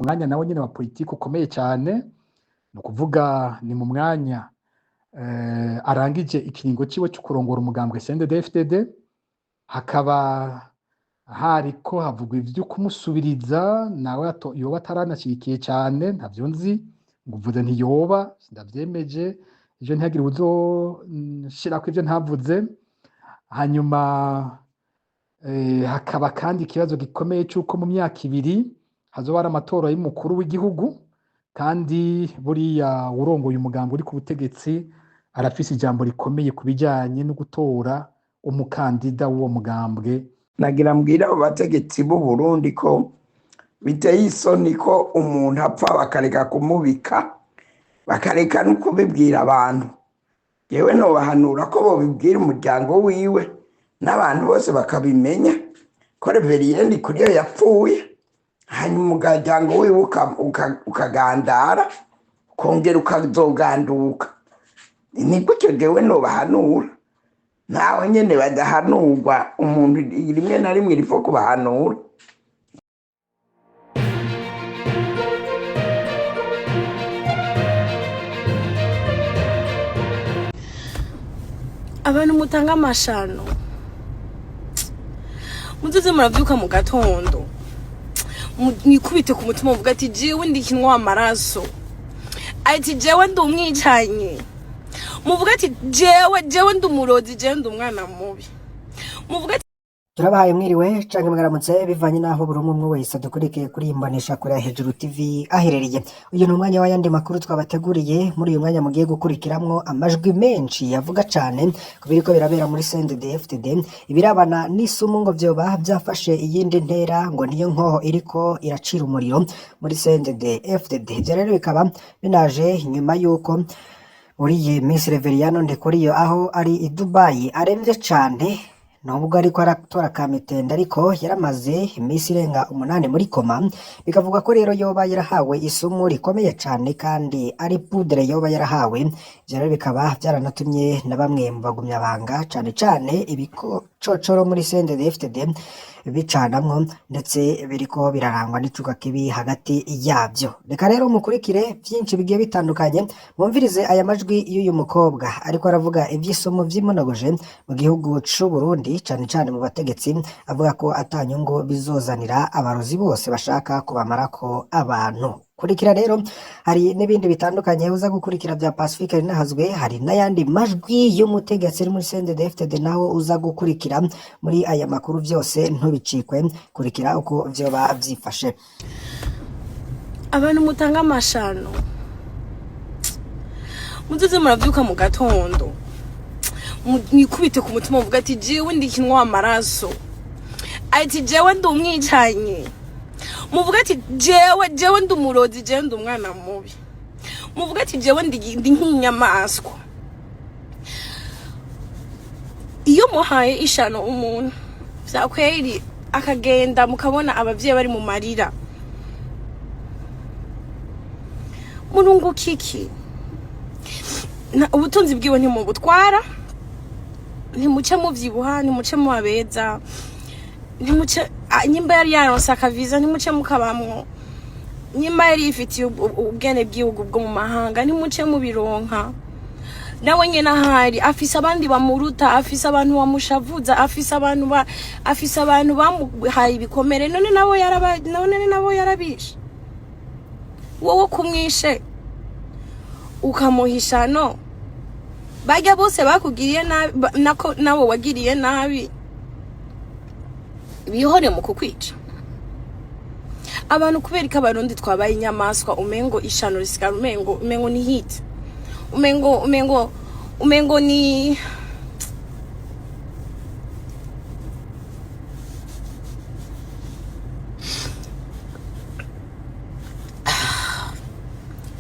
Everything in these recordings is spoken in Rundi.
umwanya nawe nyene wa politiki ukomeye cyane, ni ukuvuga ni mu mwanya arangije ikiringo ciwe cyo kurongora umugambwe CNDD-FDD, hakaba hariko havugwa ivyo kumusubiriza nawe yoba ataranashyigikiye cyane, ntavyo nzi, nguvuze ntiyoba, ndavyemeje, ivyo ntihagire uzoshirako ivyo ntavuze. Hanyuma hakaba kandi ikibazo gikomeye cy'uko mu myaka 2 hazoba hari amatora y'umukuru w'igihugu, kandi buriya urongoye umugambi uri ku butegetsi arafise ijambo rikomeye ku bijyanye no gutora umukandida w'uwo mugambwe. Nagira mbwira abo bategetsi b'u Burundi ko biteye isoni ko umuntu apfa bakareka kumubika, bakareka no kubibwira abantu. Yewe nobahanura ko bobibwira umuryango wiwe n'abantu bose bakabimenya ko Reveriyende Kuriyo yapfuye, hanyuma umuryango wiwe ukagandara, ukongera ukazoganduka. Ni gutyo jewe nobahanura, nawe nyene badahanurwa, umuntu rimwe na rimwe rifo kubahanura. Abantu mutanga amashano muzuze muravyuka mu gatondo mwikubite ku mutima muvuga ati jewe ndikinwa amaraso, ati jewe ndi umwicanye, muvuga ati jewe ndi umurozi, jewe ndi umwana mubi, muvuga ati turabahaye mwiriwe canke mwaramutse bivanye naho buri umwe wese dukurikiye kuri imbonesha kuri Hejuru TV aherereye. Uyu ni umwanya w'ayandi makuru twabateguriye. Muri uyu mwanya mugiye gukurikiramwo amajwi menshi yavuga cane kubiriko birabera muri CNDD-FDD, ibirabana n'isumu ngo vyoba byafashe iyindi ntera, ngo niyo nkoho iriko iracira umuriro muri CNDD-FDD. Ivyo rero bikaba binaje nyuma yuko uriye Miss Reveriyano Ndikuriyo aho ari i Dubai aremvye cane, nubwo ariko aratora kamitende ariko yaramaze iminsi irenga 8 muri koma. Bikavuga ko rero yoba yarahawe isumu rikomeye cane kandi ari poudre yoba yarahawe. Ivyo rero bikaba byaranatumye na bamwe mu bagumyabanga cane ibikocoro muri CNDD-FDD bicanamwo, ndetse biriko birarangwa n'icuka kibi hagati yabyo. Reka rero mukurikire byinshi bigiye bitandukanye, mwumvirize aya majwi y'uyu mukobwa ariko aravuga ivy'isomo vy'imonogoje mu gihugu c'u Burundi, cane mu bategetsi, avuga ko atanyungu bizozanira abarozi bose bashaka kubamarako abantu. Kurikira rero hari n'ibindi bitandukanye uza gukurikira bya Pacifique Rinahazwe, hari n'ayandi majwi y'umutegetsi muri CNDD-FDD naho uza gukurikira muri aya makuru. Vyose ntubicikwe, kurikira uko vyoba vyifashe. abantu mutanga amashano muzuze muravyuka mu gatondo mwikubite ku mutima muvuga ati jewe ndikinwa amaraso, ati jewe ndi umwicanye, muvuga ati jewe ndi umurozi, jewe ndi umwana mubi, muvuga ati jewe ndi nk'inyamaswa. Iyo muhaye ishano umuntu vyakweri akagenda mukabona abavyeyi bari mu marira, murunguka iki? Ubutunzi bwiwe ntimubutwara, ntimuce muvyibuha, ntimuce muabeza, ntimuce nyimba yari yaronse akaviza ntimuce mukabamwo, nyimba yari ifitiye ubwene bw'igihugu bwo mu mahanga ntimuce mubironka. Nawe nyene ahari afise abandi bamuruta, afise abantu bamushavuza, afise abantu bamuhaye ibikomere, none nabo yarabishe. Wowe kumwishe ukamuhisha no bajya bose bakugiriye nabi, nako nawe wagiriye nabi, bihore mu kukwica. Abantu kubereka abarundi twabaye inyamaswa, umengo ishano risigara, umengo ni hit, umengo ni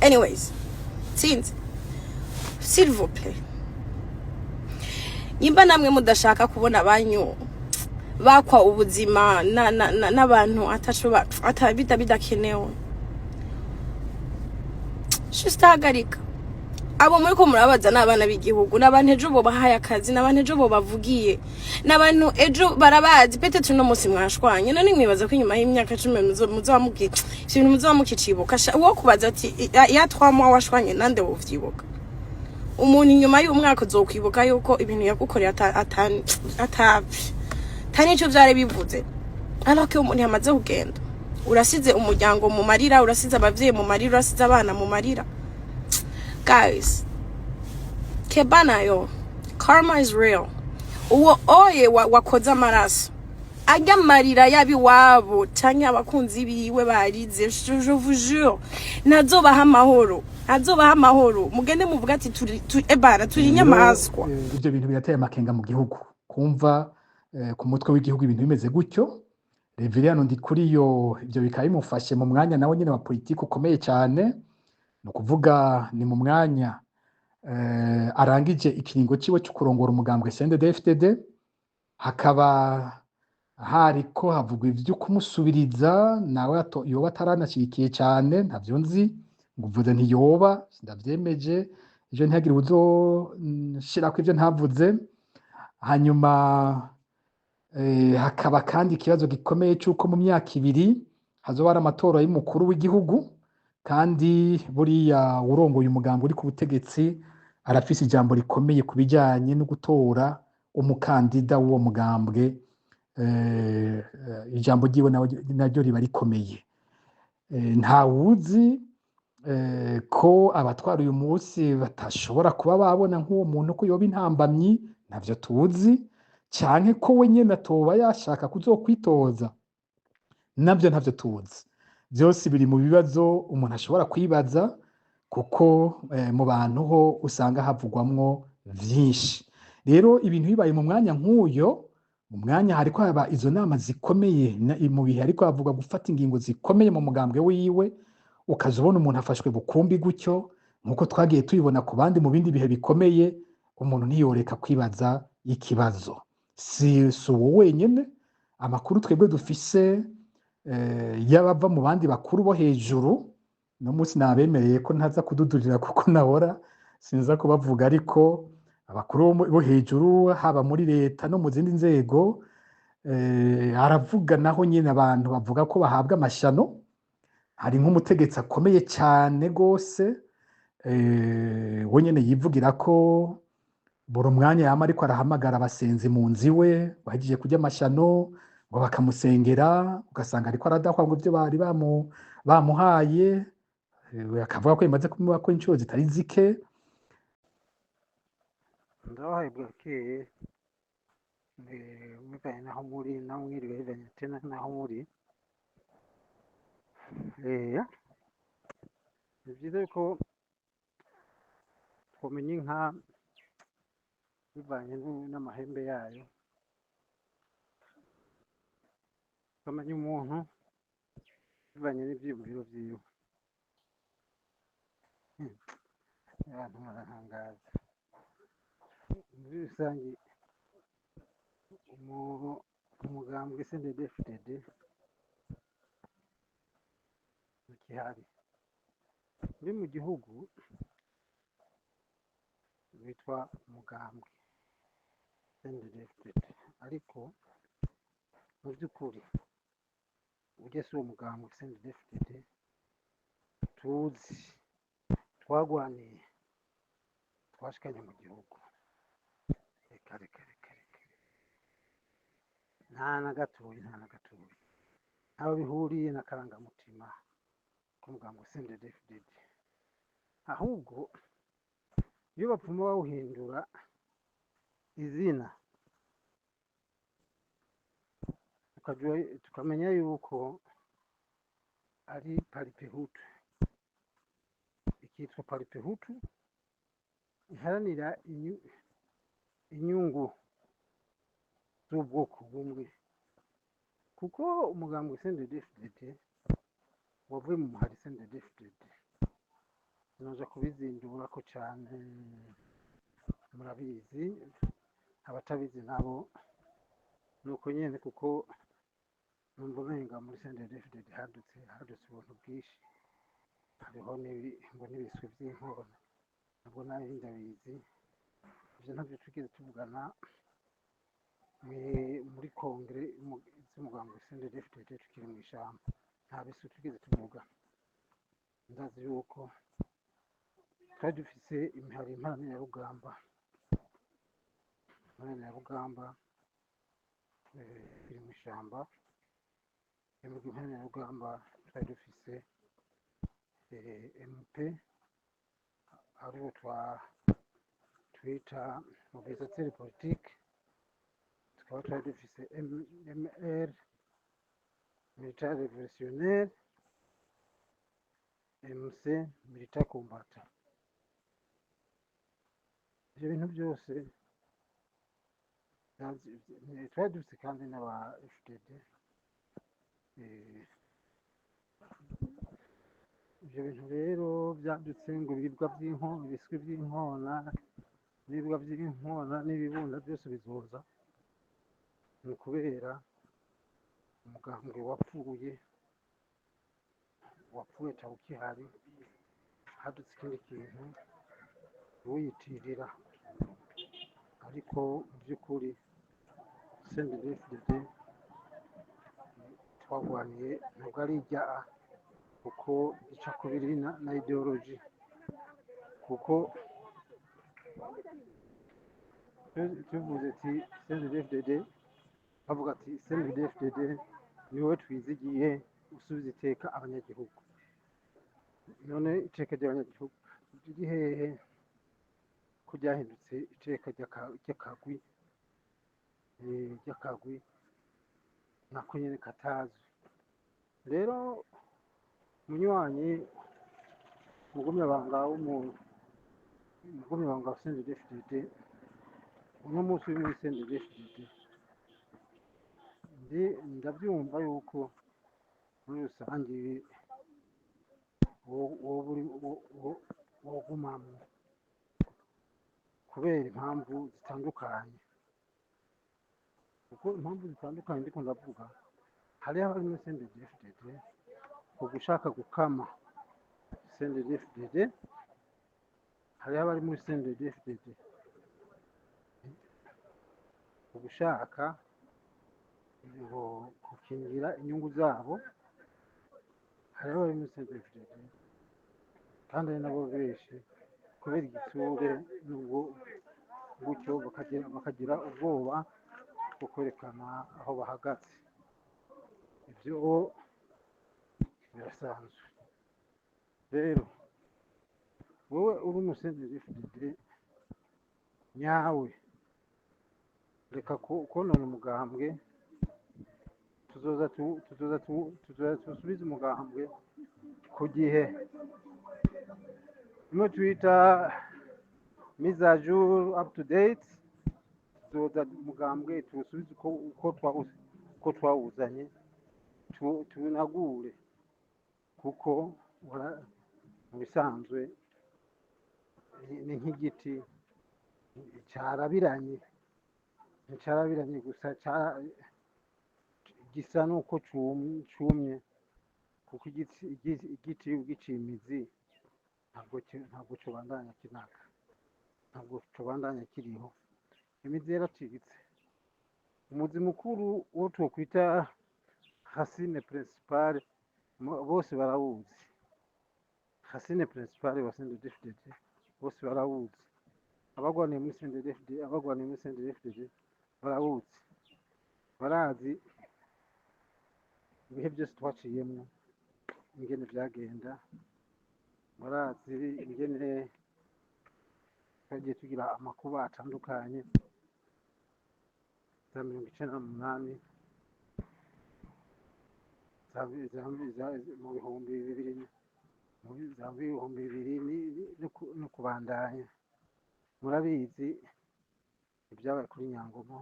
anyways, sinzi s'il vous plaît, nyimba namwe mudashaka kubona banyu bakwa ubuzima n'abantu ataco bidakenewe, just hagarika abo muri ko murabaza n'abana b'igihugu n'abantu ejo bo bahaye akazi n'abantu ejo bo bavugiye n'abantu ejo barabazi pete tuno munsi mwashwanye none mwibaza ko inyuma y'imyaka 10 muzamubwira ibintu muzamukicibuka uwo kubaza ati ya 3 mois washwanye nande wovyibuka umuntu inyuma y'umwaka uzokwibuka yuko ibintu yagukoreye atani cyo vyari bivuze ariko umuntu yamaze kugenda urasize umuryango mu marira urasize abavyeyi mu marira urasize abana mu marira. Guys, kebana yo, karma is real. Uwo oye wakoza amaraso. Ajya marira yabi wabo canke abakunzi biwe barize, je vous jure. Nazobaha amahoro. Mugende muvuga ati turi inyamaswa. Ibyo bintu birateye amakenga mu gihugu. Kumva ku mutwe w'igihugu ibintu bimeze gutyo. Reverien Ndikuriyo ibyo bikaba bimufashe mu mwanya nawe nyine wa politiki ukomeye cyane. No kuvuga ni mu mwanya arangije ikiringo ciwe cyo kurongora umugambwe CNDD-FDD hakaba hariko havugwa ivyo kumusubiriza nawe yoba ataranashyigikiye cyane ntavyo nzi nguvuze ntiyoba ndavyemeje ivyo ntihagire uzoshirako ivyo ntavuze hanyuma hakaba kandi ikibazo gikomeye cy'uko mu myaka 2 hazoba ari amatora y'umukuru w'igihugu kandi buriya urongoye umugambo uri ku butegetsi arafise ijambo rikomeye kubijyanye no gutora umukandida w'uwo mugambwe ijambo ryiwe naryo riba rikomeye nta wuzi ko abatwara uyu munsi batashobora kuba babona nk'uwo muntu ko yoba intambamyi ntavyo tuzi cyane ko we nyene atoba yashaka kuzokwitoza navyo ntavyo tuzi byose biri mu bibazo umuntu ashobora kwibaza kuko mu bantu ho usanga havugwamwo vyinshi rero ibintu bibaye mu mwanya nk'uyo mu mwanya hariko haba izo nama zikomeye mu bihe ariko havuga gufata ingingo zikomeye mu mugambwe wiwe ukazobona umuntu afashwe bukumbi gutyo nkuko twagiye tuyibona ku bandi mu bindi bihe bikomeye umuntu ntiyoreka kwibaza ikibazo si uwo wenyene amakuru twebwe dufise yabava mu bandi bakuru bo hejuru no munsi nabemereye ko ntaza kududurira kuko nahora sinza kubavuga ariko abakuru bo hejuru haba muri leta no mu zindi nzego aravuga naho nyine abantu bavuga ko bahabwa amashano hari nk'umutegetsi akomeye cyane gose we nyene yivugira ko buri mwanya yama ariko arahamagara abasenzi mu nzi we bagiye kujya amashano ngo bakamusengera ugasanga ariko aradahwa ngo ibyo bari bamuhaye akavuga ko imaze kumuha ko inshuro zitari zike ndabahaye bwakeye mwivanye naho muri naho mwiriwe hivanye tena naho muri ni byiza yuko twomenya inka bivanye n'amahembe yayo tukamenya umuntu bivanye n'ibyiyumviro byiwe abantu barahangaza muri rusange umugambwe CNDD-FDD ikihari uri mu gihugu witwa umugambwe CNDD-FDD ariko mu by'ukuri ujye si uwo mugambwe CNDD-FDD tuzi twagwaniye twashikanye mu gihugu reka nta na gatoya ntaho bihuriye n'akarangamutima k'umugambwe CNDD-FDD ahubwo iyo bapfuma bawuhindura izina tukamenya yuko ari paripehutu ikitwa paripehutu iharanira inyungu z'ubwoko bumwe kuko umugambwe CNDD-FDD wavuye mu muhari CNDD-FDD sinaja kubizindura ko cyane murabizi abatabizi nabo nuko nyene kuko numva umenga muri CNDD-FDD hadutse ubuntu bwinshi hariho ngo n'ibiswi by'inkona ntabwo nawe ndabizi, ibyo ntabyo twigeze tuvugana muri kongere z'umuganga wa CNDD-FDD tukiri mu ishyamba, nta bisu twigeze tuvuga. Ndazi yuko twari dufise imihari imparanirarugamba iri mu ishyamba, imigwi imparanirarugamba twari dufise MP aribo twita mobilisateri politike, tukaba twari dufise MR militaire revolutionnaire, MC militaire combattant. Ibyo bintu byose twari dufise kandi n'aba FDD. Ibyo bintu rero byadutse ngo ibiribwa by'inkona, ibiswi by'inkona, ibiribwa by'inkona n'ibibunda byose bizoza, ni ukubera umugambwe wapfuye cyangwa ukihari, hadutse ikindi kintu wiyitirira, ariko mu by'ukuri CNDD-FDD twagwaniye ntabwo ari ijyaha, kuko ica kubiri na ideology, kuko tuvuze ati CNDD-FDD, bavuga ati CNDD-FDD ni wowe twizigiye usubiza iteka abanyagihugu. None iteka ry'abanyagihugu riri hehe ko ryahindutse iteka ry'akagwi nako nyene katazwi? Rero munywanyi mugumyabanga wa CNDD-FDD, uno munsi uri muri CNDD-FDD, ndabyumva yuko muri rusange wogumamwo kubera impamvu zitandukanye, kuko impamvu zitandukanye ndiko ndavuga, hariho abari muri CNDD-FDD ku gushaka gukama CNDD-FDD, hariho abari muri CNDD-FDD ku gushaka gukingira inyungu zabo, hariho abari muri CNDD-FDD kandi ari nabo benshi kubera igitsure n'ubwo gutyo bakagira ubwoba bwo kwerekana aho bahagaze. Ibyo birasanzwe. Rero wowe uri mu CNDD-FDD nyawe, reka konona umugambwe, tuzoza tusubize umugambwe ku gihe, imwe twita mise à jour, up to date. Tuzoza umugambwe tuwusubize uko twawuzanye, tuwunagure, kuko mu bisanzwe ni nk'igiti carabiranye gusa gisa nuko cumye, kuko igiti ugiciye imizi ntabwo cobandanya kinaka, ntabwo cobandanya kiriho, imizi yaracitse. Umuzi mukuru wo twokwita racine principale bose barawuzi, racine principale wa CNDD-FDD bose barawuzi, abagwaniye muri CNDD-FDD barawuzi, barazi ibihe byose twaciyemwo ingene byagenda, barazi ingene twagiye tugira amakuba atandukanye, za 1998 mu bihumbi bibiri no kubandanya. Murabizi ibyabaye kuri Nyangomo,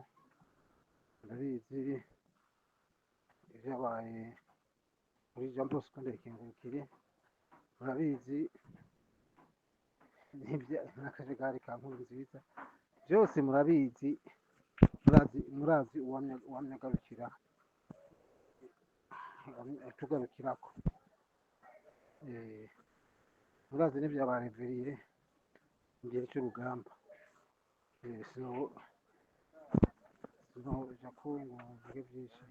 murabizi ibyabaye muri Jean Bosco Ndayikengurukire, murabizi n'akajagari ka Nkurunziza, byose murabizi. Murazi uwamye tugarukirako, murazi n'ibyabareveriye igihe cy'urugamba. Sinoja ko ngo mvuge byinshi,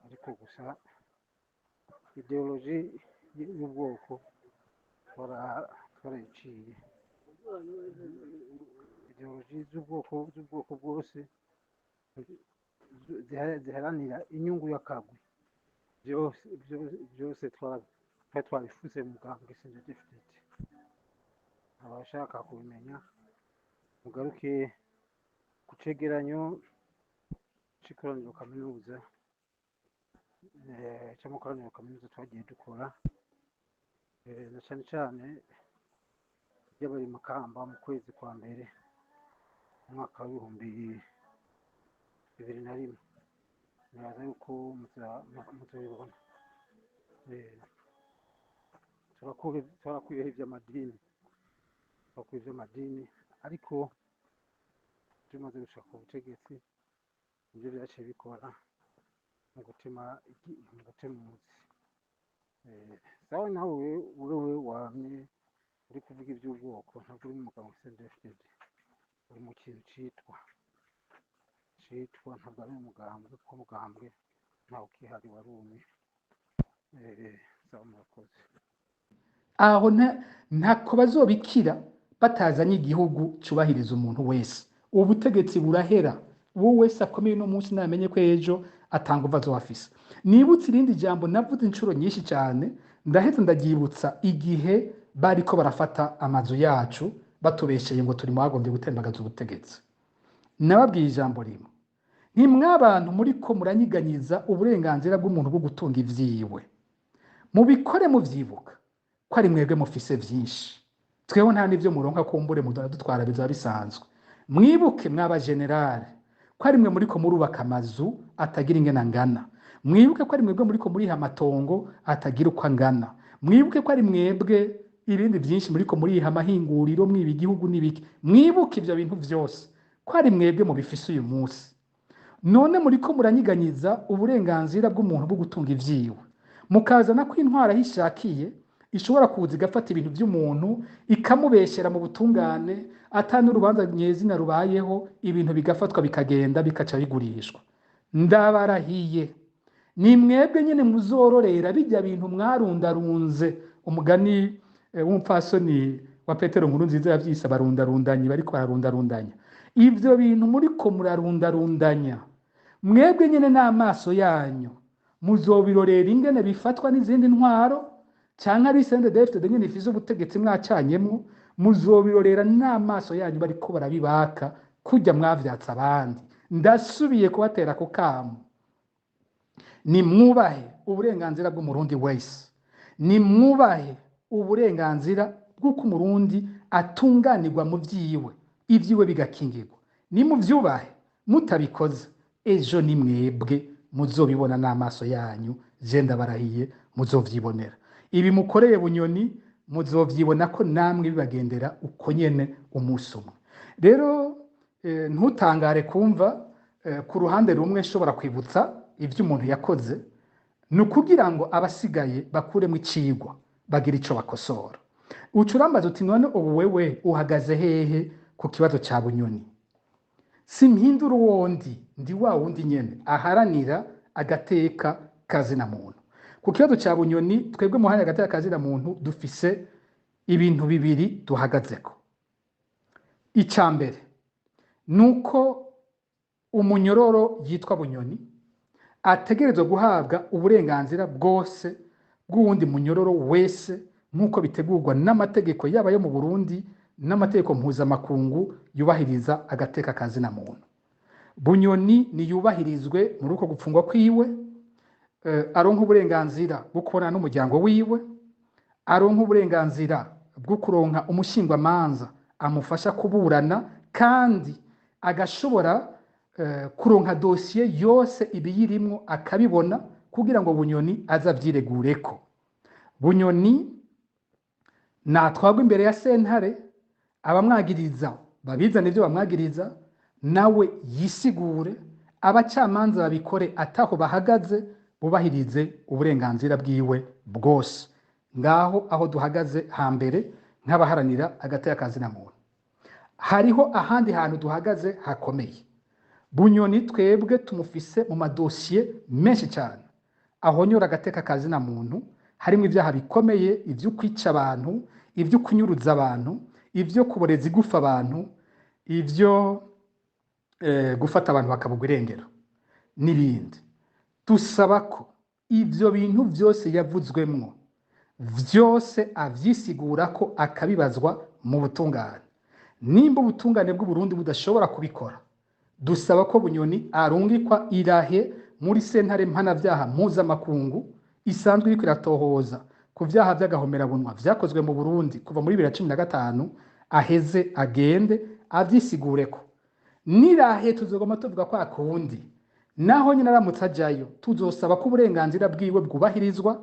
ariko gusa ideoloji y'ubwoko twarayiciye. Ideoloji z'ubwoko bwose ziharanira inyungu y'akagwi, byose twari twabifuze mu mugambwe CNDD-FDD. Abashaka kubimenya mugaruke ku cegeranyo c'ikoraniro kaminuza cy'amakoraniro kaminuza twagiye dukora, na cyane cyane ry'abari Makamba mu kwezi kwa mbere mu mwaka w'2021. Niraza yuko muzabibona. Twarakwiyeho iby'amadini, ariko tumaze gushaka ubutegetsi nibyo byaciye bikora mu gutema umuzi. Sawa nawe wewe wamye uri kuvuga iby'ubwoko, ntabwo uri mu mugambwe CNDD-FDD, uri mu kintu cyitwa ntabwo ari umugambwe, kuko umugambwe ntawe ukihari warumye. Sawa, murakoze. aho ntako bazobikira batazanye igihugu cyubahiriza umuntu wese. Ubutegetsi burahera, uwo wese akomeye no munsi namenye ko ejo atanga uva zofisa. Nibutse irindi jambo navuze inshuro nyinshi cyane, ndaheze ndagyibutsa igihe bariko barafata amazu yacu batubesheye ngo turi mwagombye gutembagaza ubutegetsi. Nababwiye ijambo rimwe, ntimwabantu muriko muranyiganyiza uburenganzira bw'umuntu bwo gutunga ivyiwe, mubikore muvyibuka ko ari mwebwe mufise vyinshi, tweho nta n'ivyo muronka kumbure dutwara biza bisanzwe. Mwibuke mwaba generale ko ari mwe muriko murubaka amazu atagira ingena ngana, mwibuke ko ari mwebwe muriko muriha amatongo atagira uko angana, mwibuke ko ari mwebwe ibindi byinshi muriko muriha amahinguriro mwiba igihugu n'ibiki, mwibuke ivyo bintu vyose ko ari mwebwe mubifise uyu munsi. None muriko muranyiganyiza uburenganzira bw'umuntu bwo gutunga ivyiwe, mukazana ko intwara hishakiye ishobora kuza igafata ibintu by'umuntu ikamubeshera mu butungane, atanu urubanza nyezina rubayeho, ibintu bigafatwa bikagenda bikaca bigurishwa. Ndabarahiye, ni mwebwe nyene muzororera bijya bintu mwarundarunze. Umugani w'umupfasoni wa Petero Nkurunziza yavyise abarundarundanyi bariko bararundarundanya. Ivyo bintu muriko murarundarundanya, mwebwe nyene n'amaso yanyu muzobirorera ingene bifatwa n'izindi ntwaro, canke ari CNDD-FDD nyene ifize ubutegetsi mwacanyemwo, muzobirorera n'amaso yanyu bariko barabibaka kujya mwavyatsa abandi. Ndasubiye kubatera ku kamo, ni mwubahe uburenganzira bw'umurundi wese, ni mwubahe uburenganzira bw'uko umurundi atunganirwa mu vyiwe, ivyiwe bigakingirwa. Ni muvyubahe, mutabikoze ejo ni mwebwe muzobibona n'amaso yanyu, je ndabarahiye muzovyibonera. Ibi mukoreye Bunyoni muzovyibona ko namwe bibagendera uko nyene umunsi umwe. Rero ntutangare kumva ku ruhande rumwe shobora kwibutsa ivyo umuntu yakoze, nukugira ngo abasigaye bakuremo icigwa bagira ico bakosora. Ucurambaza uti none ubu wewe uhagaze hehe ku kibazo ca Bunyoni? Simpindura uwondi, ndi wa wundi nyene aharanira agateka kazina muntu. Ku kibazo ca Bunyoni twebwe muhanya agateka kazina muntu dufise ibintu bibiri duhagazeko. Icambere nuko umunyororo yitwa Bunyoni ategerezwa guhabwa uburenganzira bwose bw'uwundi munyororo wese nkuko bitegurwa n'amategeko yaba yo mu Burundi n'amategeko mpuzamakungu yubahiriza agateka kazina muntu. Bunyoni ni yubahirizwe muri uko gupfungwa kwiwe, aronka uburenganzira bwo kubona n'umuryango wiwe, aronka uburenganzira bwo kuronka umushingwamanza amufasha kuburana, kandi agashobora kuronka dosiye yose ibiyirimwo akabibona kugira ngo Bunyoni azavyiregureko. Bunyoni natwagwa imbere ya sentare, abamwagiriza babizana ivyo bamwagiriza, nawe yisigure, abacamanza babikore ataho bahagaze, bubahirize uburenganzira bwiwe bwose. Ngaho aho duhagaze hambere nk'abaharanira agateka kazina muntu. hariho ahandi hantu duhagaze hakomeye. Bunyoni twebwe tumufise mu madosiye menshi cyane ahonyora agateka kazina muntu, harimo ibyaha bikomeye, ibyo kwica abantu, ibyo kunyuruza abantu, ibyo kuboreza igufa abantu, ibyo gufata abantu bakabugwa irengero n'ibindi. Dusaba ko ibyo bintu byose yavuzwemwo byose avyisigura ko akabibazwa mu butungane. Nimba ubutungane bw'u Burundi budashobora kubikora, dusaba ko Bunyoni arungikwa irahe muri sentare mpanavyaha mpuzamakungu isanzwe iriko iratohoza ku vyaha vy'agahomerabunwa vyakozwe mu Burundi kuva muri 2015, aheze agende avyisigureko. Nirahe tuzogoma tuvuga ko akundi, naho nyine aramutse ajayo tuzosaba ko uburenganzira bwiwe bwubahirizwa,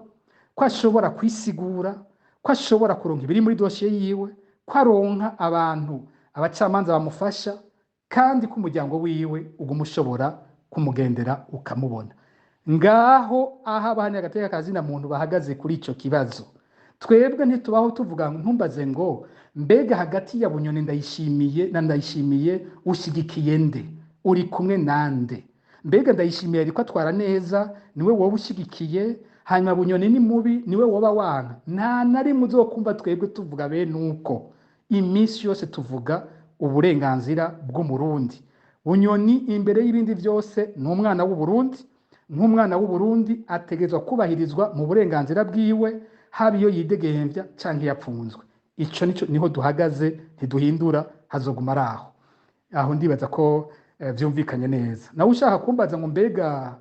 ko ashobora kwisigura, ko ashobora kuronka ibiri muri dosiye yiwe, ko aronka abantu abacamanza bamufasha, kandi ko umuryango wiwe uguma ushobora kumugendera ukamubona. Ngaho aho abahanya agateka kazina muntu bahagaze kuri ico kibazo. Twebwe ntitubaho tuvuga ntumbaze ngo mbega hagati ya Bunyoni Ndayishimiye na Ndayishimiye ushigikiye nde, uri kumwe nande? Mbega Ndayishimiye ariko atwara neza niwe wowe ushigikiye, hanyuma Bunyoni ni mubi niwe woba wanga? Nta nari muzokumva twebwe tuvuga bene uko. Iminsi yose tuvuga uburenganzira bw'umurundi. Bunyoni imbere y'ibindi byose ni umwana w'u Burundi, nk'umwana w'u Burundi ategezwa kubahirizwa mu burenganzira bwiwe, haba iyo yidegembya canke yapfunzwe. Ico niho duhagaze, ntiduhindura, hazoguma araho. Aho ndibaza ko vyumvikanye neza. Nawe ushaka kumbaza ngo mbega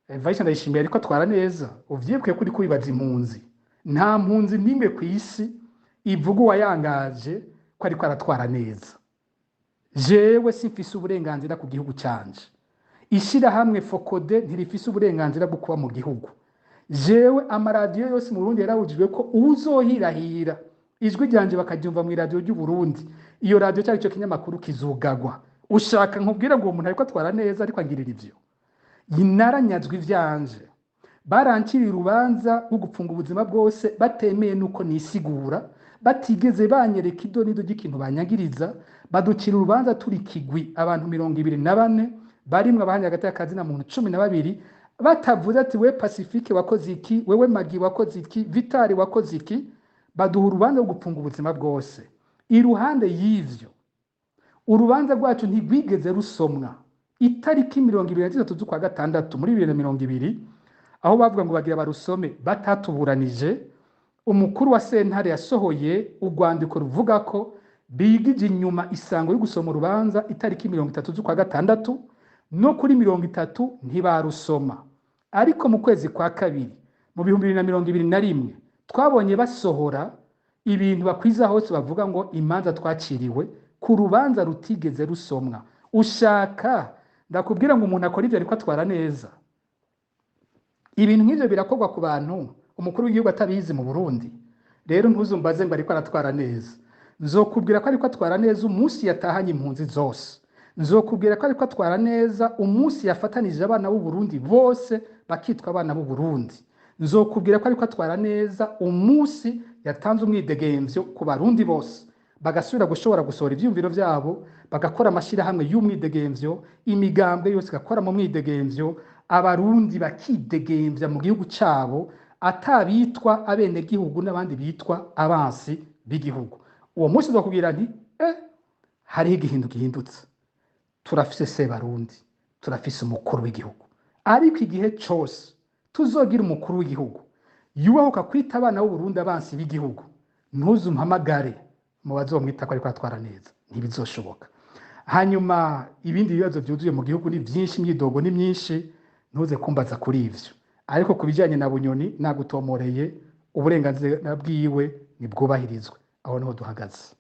Vice Ndayishimiye ariko atwara neza, uvyibwiye kuri kubibaza impunzi. Nta mpunzi nimwe ku isi ivuga uwayangaje ko ariko aratwara neza. Jewe simfise uburenganzira ku gihugu canje. Ishirahamwe Fokode ntirifise uburenganzira bwo kuba mu gihugu. Jewe amaradiyo yose mu Burundi yarabujijwe ko uzohirahira ijwi ryanje bakaryumva mu radio ry'u Burundi, iyo radio cyari cyo kinyamakuru kizugagwa. Ushaka nkubwira ngo umuntu ariko atwara neza ariko angirira ivyo? Yinaranyazwe ivyanje, barankiri urubanza rwo gupfunga ubuzima bwose batemeye nuko nisigura, batigeze banyereka idonido ry'ikintu banyagiriza, baducira urubanza turi kigwi abantu 24 barimwe abahanya hagati y'akazina muntu 12, batavuze ati we Pacifique wakoze iki, wewe Magi wakoze iki, Vitali wakoze iki, baduha urubanza rwo gupfunga ubuzima bwose. Iruhande y'ivyo urubanza rwacu ntigwigeze rusomwa itariki 23 z'ukwa gatandatu muri 2020, aho bavuga ngo bagira barusome batatuburanije. Umukuru wa sentare yasohoye urwandiko ruvuga ko bigije inyuma isango yo gusoma urubanza itariki 30 z'ukwa gatandatu, no kuri 30 ntibarusoma. Ariko mu kwezi kwa kabiri mu 2021 twabonye basohora ibintu bakwiza hose bavuga ngo imanza twaciriwe ku rubanza rutigeze rusomwa. Ushaka ndakubwira ngo umuntu akora ivyo ariko atwara neza? Ibintu nk'ivyo birakorwa ku bantu umukuru w'igihugu atabizi mu Burundi. Rero ntuzumbaze ngo ariko aratwara neza. Nzokubwira ko ariko atwara neza umunsi yatahanye impunzi zose. Nzokubwira ko ariko atwara neza umunsi yafatanije abana b'u Burundi bose bakitwa abana b'u Burundi. Nzokubwira ko ariko atwara neza umunsi yatanze umwidegemvyo ku barundi bose, bagasubira gushobora gusohora ivyumviro vyabo, bagakora amashirahamwe y'umwidegemvyo, imigambwe yose gakora mu mwidegemvyo, abarundi bakidegemvya mu gihugu cabo, atabitwa abene gihugu n'abandi bitwa abansi b'igihugu. Uwo munsi nzokubwira nti hariho igihindu gihindutse. Turafise Sebarundi, turafise umukuru w'igihugu. Ariko igihe cose tuzogira umukuru w'igihugu yubahuka kwita abana b'u Burundi abansi b'igihugu, ntuzumpamagare mu bazomwita ko ariko atwara neza, ntibizoshoboka. Hanyuma ibindi bibazo byuzuye mu gihugu ni byinshi, imyidogo ni myinshi, ntuze kumbaza kuri ivyo. Ariko kubijanye na Bunyoni nagutomoreye, uburenganzira bwiwe nibwubahirizwe. Aho niho duhagaze.